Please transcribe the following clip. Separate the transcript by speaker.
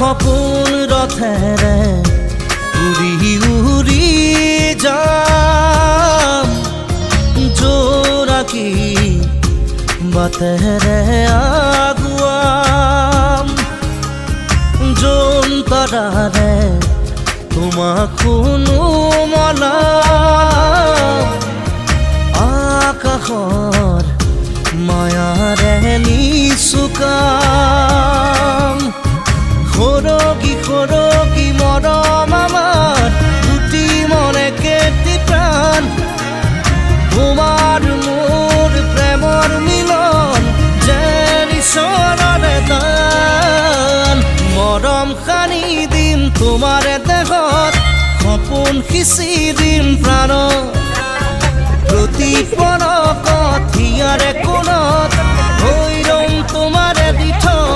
Speaker 1: সপোন ৰথেৰে উৰি উৰি যাম জোনাকী বাটেৰে আগুৱাম জোনতৰাৰে তোমাক শুনো মনাম আকাশৰ মায়াৰে নিচুকাম সৰগী সৰগী মৰম আমাৰ দুটি মনে কেটি প্ৰাণ তোমাৰ মোৰ প্ৰেমৰ মিলন যেন ঈশ্বৰৰে দান মৰম সানি দিম তোমাৰ দেহত সপোন সিঁচি দিম প্ৰাণত প্ৰতি পলকত হিয়াৰে কোণত হৈ ৰম তোমাৰ দিঠক